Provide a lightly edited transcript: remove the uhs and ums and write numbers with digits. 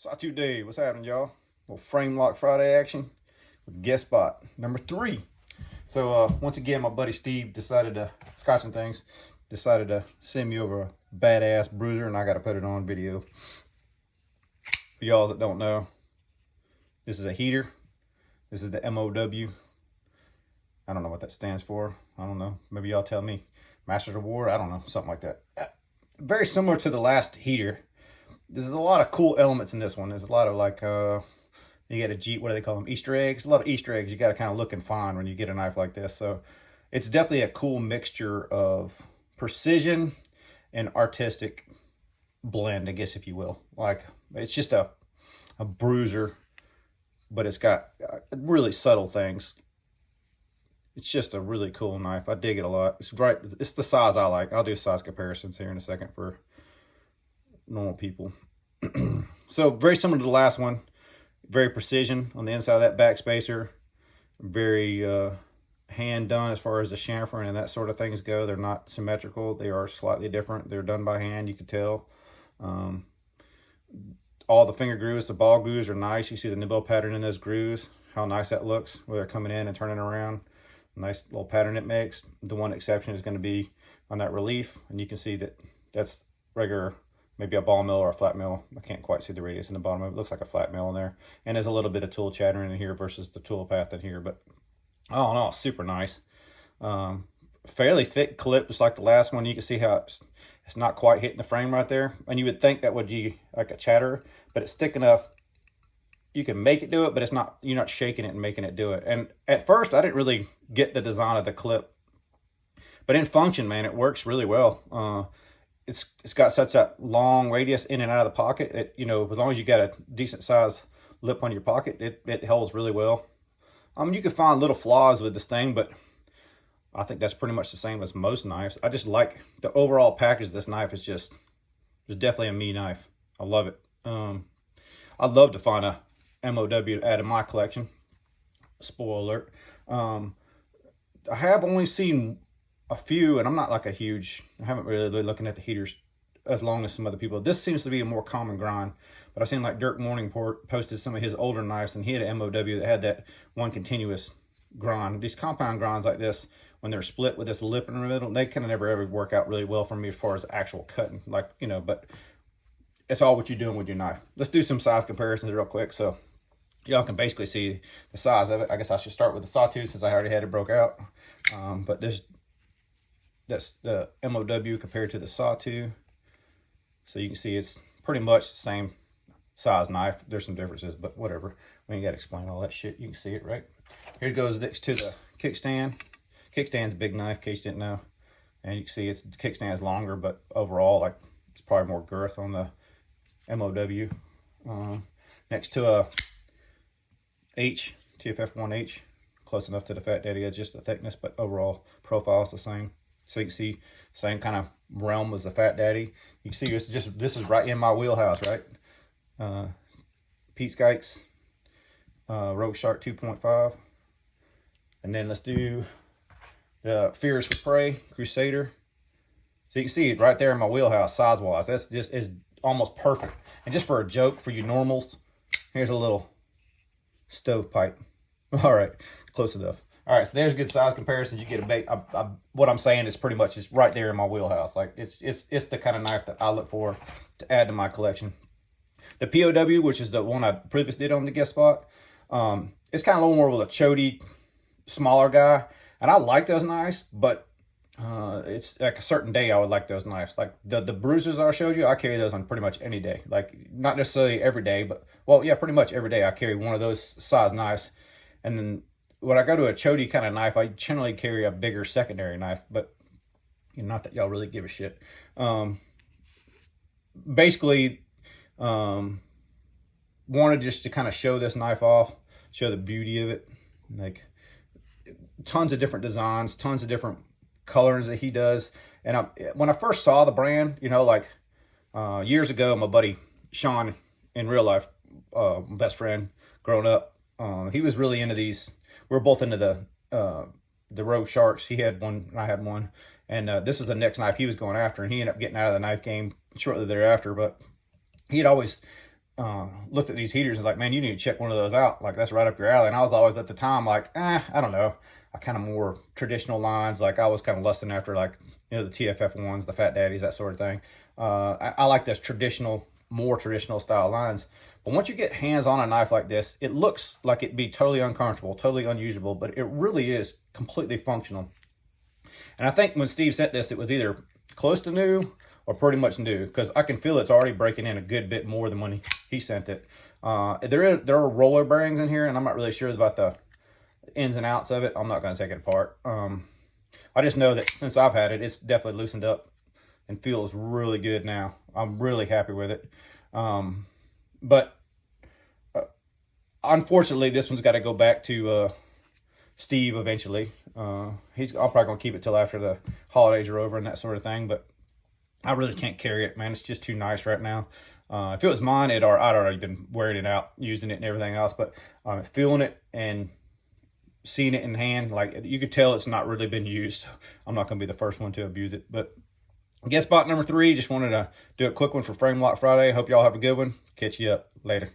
Sawtooth Dave, what's happening, y'all? Little frame lock Friday action with guest spot number 3. So once again, my buddy Steve scotching things, decided to send me over a badass bruiser, and I got to put it on video. For y'all that don't know, this is a heater. This is the MOW. I don't know what that stands for. I don't know. Maybe y'all tell me. Masters of War? I don't know. Something like that. Very similar to the last heater. There's a lot of cool elements in this one. There's a lot of like, you get a Jeep, what do they call them? Easter eggs. A lot of Easter eggs you got to kind of look and find when you get a knife like this. So it's definitely a cool mixture of precision and artistic blend, I guess, if you will. Like, it's just a bruiser, but it's got really subtle things. It's just a really cool knife. I dig it a lot. It's the size I like. I'll do size comparisons here in a second for normal people. So very similar to the last one. Very precision on the inside of that back spacer. Very hand done as far as the chamfering and that sort of things go. They're not symmetrical. They are slightly different. They're done by hand, you can tell. All the finger grooves, the ball grooves are nice. You see the nibble pattern in those grooves. How nice that looks where they're coming in and turning around. Nice little pattern it makes. The one exception is going to be on that relief, and you can see that that's regular, maybe a ball mill or a flat mill. I can't quite see the radius in the bottom of it. It looks like a flat mill in there, and there's a little bit of tool chattering in here versus the tool path in here, but oh no, super nice. Fairly thick clip, just like the last one. You can see how it's not quite hitting the frame right there, and you would think that would be like a chatter, but it's thick enough you can make it do it, but it's not, you're not shaking it and making it do it. And at first I didn't really get the design of the clip, but in function, man, it works really well. It's got such a long radius in and out of the pocket. It, you know, as long as you got a decent size lip on your pocket, it holds really well. You can find little flaws with this thing, but I think that's pretty much the same as most knives. I just like the overall package of this knife. It's definitely a me knife. I love it. I'd love to find a MOW to add in my collection. Spoiler alert. I have only seen a few, and I'm not like a huge, I haven't really been looking at the heaters as long as some other people. This seems to be a more common grind, but I've seen like Dirk Morningport posted some of his older knives, and he had an MOW that had that one continuous grind. These compound grinds like this, when they're split with this lip in the middle, they kind of never ever work out really well for me as far as actual cutting, like, you know, but it's all what you're doing with your knife. Let's do some size comparisons real quick so y'all can basically see the size of it. I guess I should start with the sawtooth since I already had it broke out. But that's the MOW compared to the sawtooth. So you can see it's pretty much the same size knife. There's some differences, but whatever. We ain't got to explain all that shit. You can see it, right? Here it goes next to the kickstand. Kickstand's a big knife, in case you didn't know. And you can see the kickstand is longer, but overall, like, it's probably more girth on the MOW. Next to a TFF1H, close enough to the Fat Daddy. It's just the thickness, but overall profile is the same. So you can see same kind of realm as the Fat Daddy. You can see this is right in my wheelhouse, right? Pete Skykes, Rogue Shark 2.5, and then let's do the Fears for Prey Crusader. So you can see it right there in my wheelhouse size wise. That's just is almost perfect. And just for a joke for you normals, here's a little stovepipe. All right, close enough. All right, so there's good size comparisons. You get a bait. What I'm saying is pretty much just right there in my wheelhouse. Like it's the kind of knife that I look for to add to my collection. The POW, which is the one I previously did on the guest spot, it's kind of a little more with a chody, smaller guy, and I like those knives, but it's like a certain day I would like those knives. Like the bruisers I showed you, I carry those on pretty much any day. Like not necessarily every day, but well, yeah, pretty much every day I carry one of those size knives. And then when I go to a chody kind of knife, I generally carry a bigger secondary knife, but you know, not that y'all really give a shit. Basically, wanted just to kind of show this knife off, show the beauty of it. Like tons of different designs, tons of different colors that he does. And when I first saw the brand, you know, like years ago, my buddy Sean in real life, my best friend growing up, he was really into these. We were both into the Rogue Sharks. He had one and I had one, and this was the next knife he was going after, and he ended up getting out of the knife game shortly thereafter. But he had always looked at these heaters and like, man, you need to check one of those out. Like, that's right up your alley. And I was always at the time like, I don't know. I kind of more traditional lines. Like, I was kind of lusting after, like, you know, the TFF ones, the Fat Daddies, that sort of thing. I like this more traditional style lines. But once you get hands on a knife like this, it looks like it'd be totally uncomfortable, totally unusable, but it really is completely functional. And I think when Steve sent this, it was either close to new or pretty much new, because I can feel it's already breaking in a good bit more than when he sent it. There are roller bearings in here, and I'm not really sure about the ins and outs of it. I'm not going to take it apart. I just know that since I've had it, it's definitely loosened up and feels really good now. I'm really happy with it. But unfortunately, this one's got to go back to Steve eventually. I'm probably going to keep it till after the holidays are over and that sort of thing, but I really can't carry it, man. It's just too nice right now. If it was mine, I'd already been wearing it out, using it and everything else, but feeling it and seeing it in hand, like, you could tell it's not really been used. I'm not going to be the first one to abuse it. But guess spot number 3, just wanted to do a quick one for Frame Lock Friday. Hope y'all have a good one. Catch you up later.